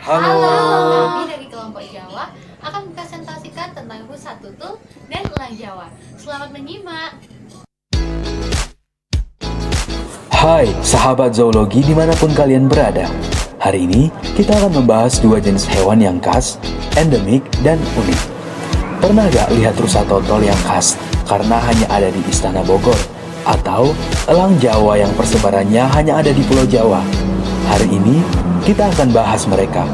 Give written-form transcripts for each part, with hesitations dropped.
Halo. Kami dari kelompok Jawa akan mempresentasikan tentang rusa tutul dan elang Jawa. Selamat menyimak. Hai sahabat zoologi dimanapun kalian berada. Hari ini kita akan membahas dua jenis hewan yang khas, endemik, dan unik. Pernah gak lihat rusa totol yang khas karena hanya ada di Istana Bogor? Atau elang Jawa yang persebarannya hanya ada di Pulau Jawa? Hari ini kita akan bahas mereka.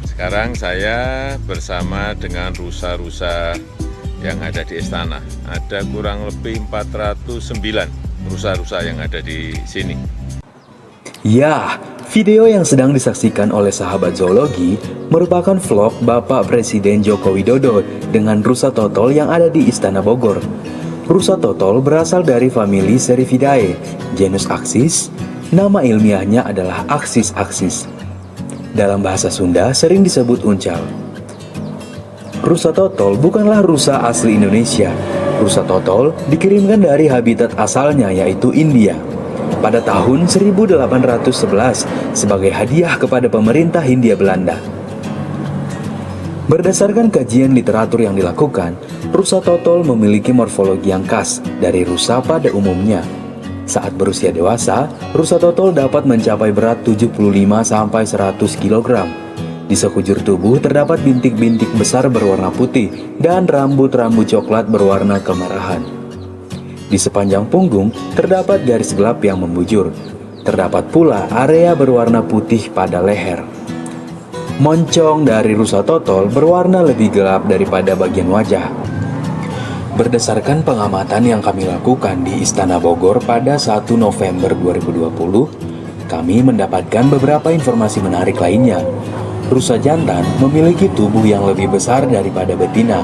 Sekarang saya bersama dengan rusa-rusa yang ada di istana. Ada kurang lebih 409 rusa-rusa yang ada di sini. Ya, video yang sedang disaksikan oleh sahabat zoologi merupakan vlog Bapak Presiden Joko Widodo dengan rusa totol yang ada di Istana Bogor. Rusa totol berasal dari famili Serifidae, genus Axis. Nama ilmiahnya adalah Axis axis. Dalam bahasa Sunda sering disebut uncal. Rusa totol bukanlah rusa asli Indonesia. Rusa totol dikirimkan dari habitat asalnya yaitu India pada tahun 1811 sebagai hadiah kepada pemerintah Hindia Belanda. Berdasarkan kajian literatur yang dilakukan, rusa totol memiliki morfologi yang khas dari rusa pada umumnya. Saat berusia dewasa, rusa totol dapat mencapai berat 75-100 kg. Di sekujur tubuh terdapat bintik-bintik besar berwarna putih dan rambut-rambut coklat berwarna kemerahan. Di sepanjang punggung terdapat garis gelap yang membujur. Terdapat pula area berwarna putih pada leher. Moncong dari rusa totol berwarna lebih gelap daripada bagian wajah. Berdasarkan pengamatan yang kami lakukan di Istana Bogor pada 1 November 2020, kami mendapatkan beberapa informasi menarik lainnya. Rusa jantan memiliki tubuh yang lebih besar daripada betina.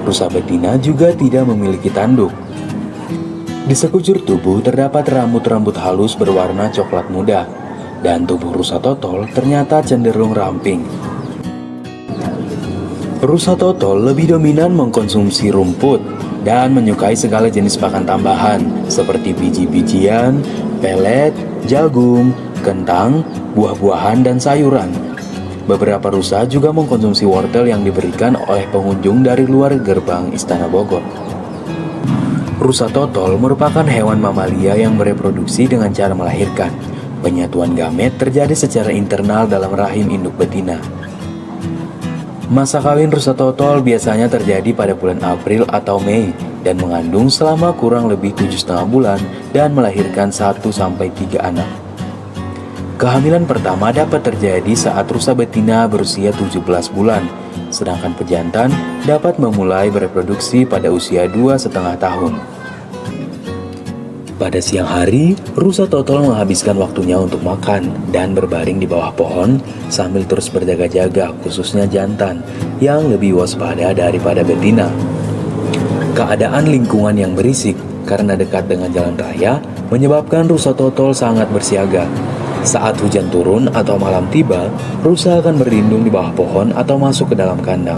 Rusa betina juga tidak memiliki tanduk. Di sekujur tubuh terdapat rambut-rambut halus berwarna coklat muda, dan tubuh rusa totol ternyata cenderung ramping. Rusa totol lebih dominan mengkonsumsi rumput dan menyukai segala jenis pakan tambahan seperti biji-bijian, pelet, jagung, kentang, buah-buahan, dan sayuran. Beberapa rusa juga mengkonsumsi wortel yang diberikan oleh pengunjung dari luar gerbang Istana Bogor. Rusa totol merupakan hewan mamalia yang bereproduksi dengan cara melahirkan. Penyatuan gamet terjadi secara internal dalam rahim induk betina. Masa kawin rusa totol biasanya terjadi pada bulan April atau Mei dan mengandung selama kurang lebih 7,5 bulan dan melahirkan 1-3 anak. Kehamilan pertama dapat terjadi saat rusa betina berusia 17 bulan, sedangkan pejantan dapat memulai bereproduksi pada usia 2,5 tahun. Pada siang hari, rusa totol menghabiskan waktunya untuk makan dan berbaring di bawah pohon sambil terus berjaga-jaga, khususnya jantan yang lebih waspada daripada betina. Keadaan lingkungan yang berisik karena dekat dengan jalan raya menyebabkan rusa totol sangat bersiaga. Saat hujan turun atau malam tiba, rusa akan berlindung di bawah pohon atau masuk ke dalam kandang.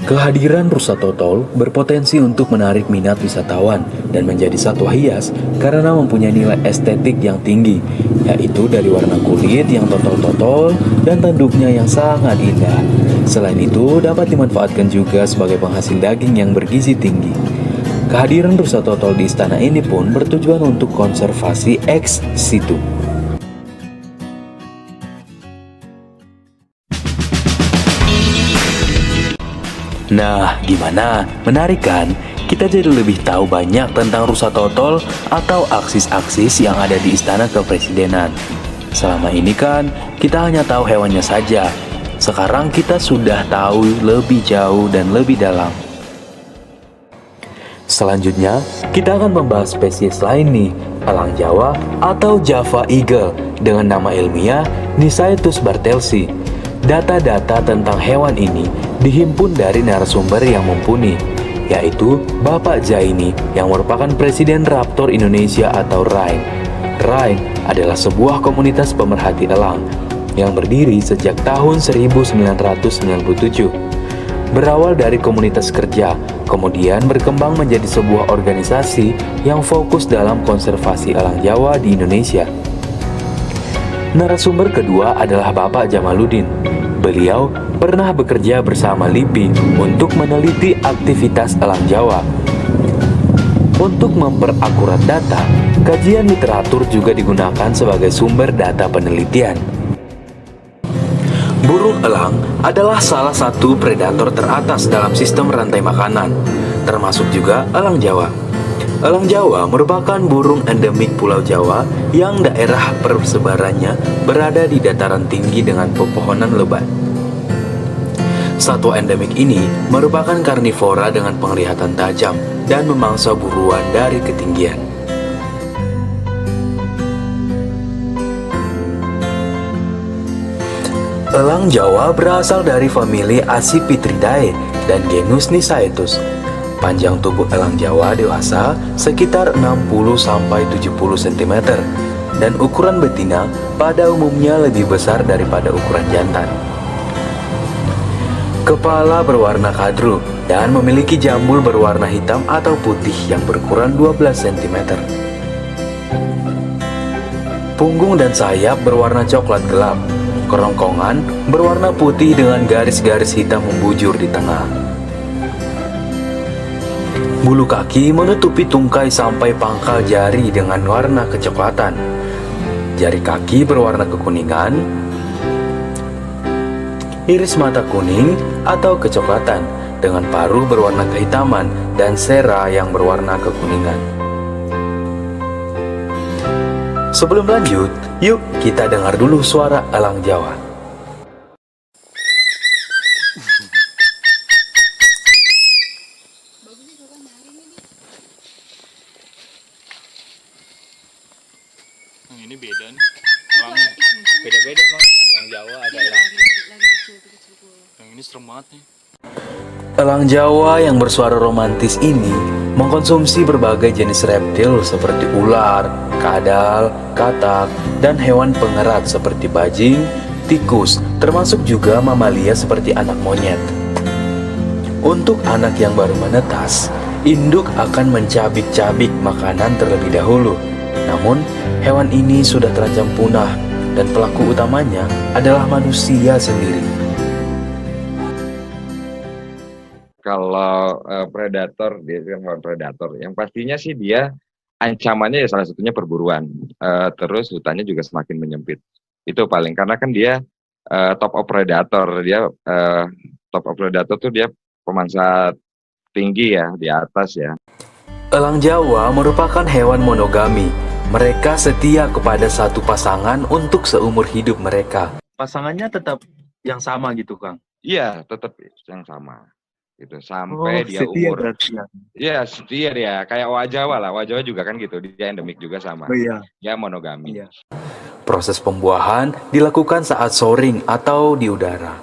Kehadiran rusa totol berpotensi untuk menarik minat wisatawan dan menjadi satwa hias karena mempunyai nilai estetik yang tinggi, yaitu dari warna kulit yang totol-totol dan tanduknya yang sangat indah. Selain itu, dapat dimanfaatkan juga sebagai penghasil daging yang bergizi tinggi. Kehadiran rusa totol di istana ini pun bertujuan untuk konservasi ex situ. Nah, gimana? Menarik kan? Kita jadi lebih tahu banyak tentang rusa totol atau aksis-aksis yang ada di Istana Kepresidenan. Selama ini kan, kita hanya tahu hewannya saja. Sekarang kita sudah tahu lebih jauh dan lebih dalam. Selanjutnya, kita akan membahas spesies lain nih, elang Jawa atau Java Eagle dengan nama ilmiah Nisaetus bartelsi. Data-data tentang hewan ini dihimpun dari narasumber yang mumpuni, yaitu Bapak Zaini yang merupakan Presiden Raptor Indonesia atau RAI. RAI adalah sebuah komunitas pemerhati elang yang berdiri sejak tahun 1997. berawal dari komunitas kerja, kemudian berkembang menjadi sebuah organisasi yang fokus dalam konservasi elang Jawa di Indonesia. Narasumber kedua adalah Bapak Jamaluddin. Beliau pernah bekerja bersama LIPI untuk meneliti aktivitas elang Jawa. Untuk memperakurat data, kajian literatur juga digunakan sebagai sumber data penelitian. Burung elang adalah salah satu predator teratas dalam sistem rantai makanan, termasuk juga elang Jawa. Elang Jawa merupakan burung endemik Pulau Jawa yang daerah persebarannya berada di dataran tinggi dengan pepohonan lebat. Satwa endemik ini merupakan karnivora dengan penglihatan tajam dan memangsa buruan dari ketinggian. Elang Jawa berasal dari famili Accipitridae dan genus Nisaetus. Panjang tubuh elang Jawa dewasa sekitar 60-70 cm dan ukuran betina pada umumnya lebih besar daripada ukuran jantan. Kepala berwarna kadru dan memiliki jambul berwarna hitam atau putih yang berukuran 12 cm. Punggung dan sayap berwarna coklat gelap. Kerongkongan berwarna putih dengan garis-garis hitam membujur di tengah. Bulu kaki menutupi tungkai sampai pangkal jari dengan warna kecoklatan. Jari kaki berwarna kekuningan, iris mata kuning atau kecoklatan dengan paruh berwarna kehitaman dan sera yang berwarna kekuningan. Sebelum lanjut, yuk kita dengar dulu suara elang Jawa. Ini beda nih, elangnya beda-beda bang. Ada elang Jawa, ada elang yang ini serem banget nih. Elang Jawa yang bersuara romantis ini mengkonsumsi berbagai jenis reptil seperti ular, kadal, katak, dan hewan pengerat seperti bajing, tikus, termasuk juga mamalia seperti anak monyet. Untuk anak yang baru menetas, induk akan mencabik-cabik makanan terlebih dahulu. Namun, hewan ini sudah terancam punah dan pelaku utamanya adalah manusia sendiri. Kalau predator, dia kan predator. Yang pastinya sih dia ancamannya ya salah satunya perburuan. Terus hutannya juga semakin menyempit. Itu paling, karena kan dia top of predator. Dia top of predator tuh dia pemangsa tinggi ya, di atas ya. Elang Jawa merupakan hewan monogami. Mereka setia kepada satu pasangan untuk seumur hidup mereka. Pasangannya tetap yang sama gitu, Kang? Iya, tetap yang sama. Gitu sampai dia setia umur. berarti ya. Iya, setia dia. Kayak owa Jawa lah. Owa Jawa juga kan gitu. Dia endemik juga sama. Oh iya. Dia monogami. Iya. Proses pembuahan dilakukan saat soring atau di udara.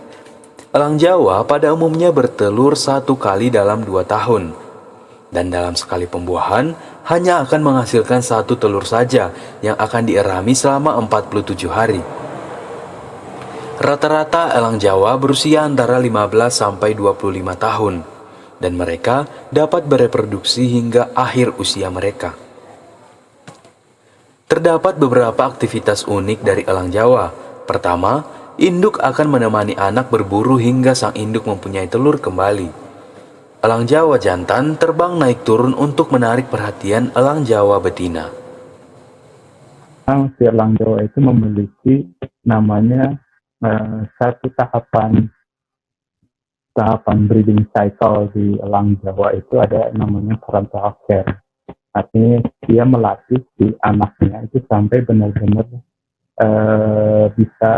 Elang Jawa pada umumnya bertelur 1 kali dalam 2 tahun. Dan dalam sekali pembuahan, hanya akan menghasilkan 1 telur saja yang akan dierami selama 47 hari. Rata-rata elang Jawa berusia antara 15 sampai 25 tahun, dan mereka dapat bereproduksi hingga akhir usia mereka. Terdapat beberapa aktivitas unik dari elang Jawa. Pertama, induk akan menemani anak berburu hingga sang induk mempunyai telur kembali. Elang Jawa jantan terbang naik turun untuk menarik perhatian elang Jawa betina. Si elang Jawa itu memiliki namanya satu tahapan breeding cycle di elang Jawa itu ada namanya parental care. Artinya dia melatih si anaknya itu sampai benar-benar bisa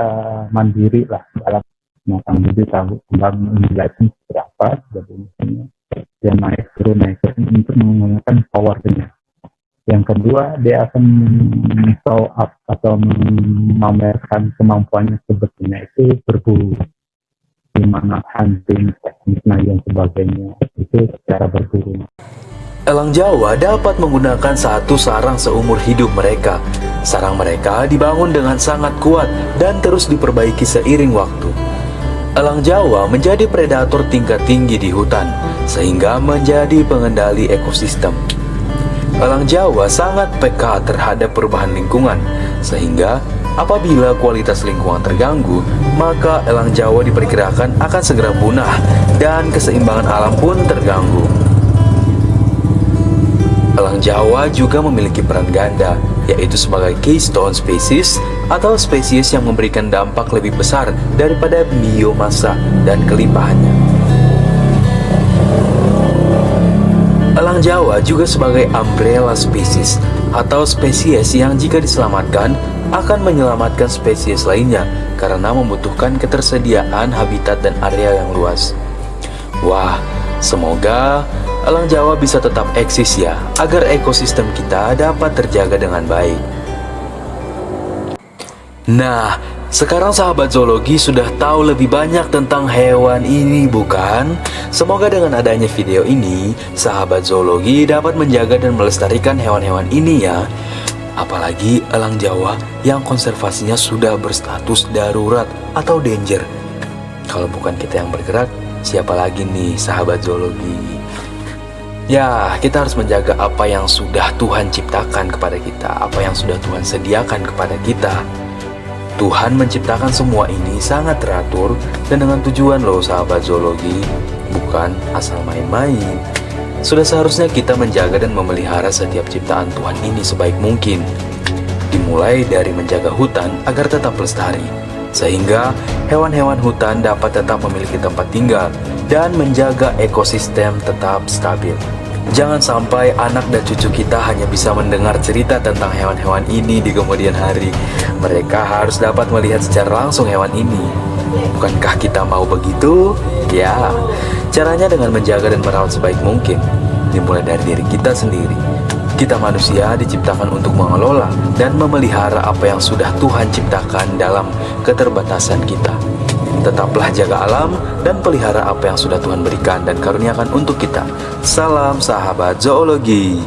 mandiri lah dalam jadi tahu kembang biaknya berapa, jadi misalnya dia naik turun untuk menggunakan powernya. Yang kedua, dia akan show up atau memamerkan kemampuannya sebetulnya itu berburu, di mana hunting, teknik dan sebagainya itu secara berburu. Elang Jawa dapat menggunakan satu sarang seumur hidup mereka. Sarang mereka dibangun dengan sangat kuat dan terus diperbaiki seiring waktu. Elang Jawa menjadi predator tingkat tinggi di hutan, sehingga menjadi pengendali ekosistem. Elang Jawa sangat peka terhadap perubahan lingkungan, sehingga apabila kualitas lingkungan terganggu, maka elang Jawa diperkirakan akan segera punah dan keseimbangan alam pun terganggu. Elang Jawa juga memiliki peran ganda, yaitu sebagai keystone species atau spesies yang memberikan dampak lebih besar daripada biomasa dan kelimpahannya. Elang Jawa juga sebagai umbrella species atau spesies yang jika diselamatkan akan menyelamatkan spesies lainnya karena membutuhkan ketersediaan habitat dan area yang luas. Wah, semoga elang Jawa bisa tetap eksis ya, agar ekosistem kita dapat terjaga dengan baik. Nah, sekarang sahabat zoologi sudah tahu lebih banyak tentang hewan ini, bukan? Semoga dengan adanya video ini, sahabat zoologi dapat menjaga dan melestarikan hewan-hewan ini ya. Apalagi elang Jawa yang konservasinya sudah berstatus darurat atau danger. Kalau bukan kita yang bergerak, siapa lagi nih sahabat zoologi? Ya, kita harus menjaga apa yang sudah Tuhan ciptakan kepada kita, apa yang sudah Tuhan sediakan kepada kita. Tuhan menciptakan semua ini sangat teratur dan dengan tujuan loh sahabat zoologi, bukan asal main-main. Sudah seharusnya kita menjaga dan memelihara setiap ciptaan Tuhan ini sebaik mungkin. Dimulai dari menjaga hutan agar tetap lestari, sehingga hewan-hewan hutan dapat tetap memiliki tempat tinggal dan menjaga ekosistem tetap stabil. Jangan sampai anak dan cucu kita hanya bisa mendengar cerita tentang hewan-hewan ini di kemudian hari. Mereka harus dapat melihat secara langsung hewan ini. Bukankah kita mau begitu? Ya, caranya dengan menjaga dan merawat sebaik mungkin. Dimulai dari diri kita sendiri. Kita manusia diciptakan untuk mengelola dan memelihara apa yang sudah Tuhan ciptakan dalam keterbatasan kita. Tetaplah jaga alam dan pelihara apa yang sudah Tuhan berikan dan karuniakan untuk kita. Salam sahabat zoologi.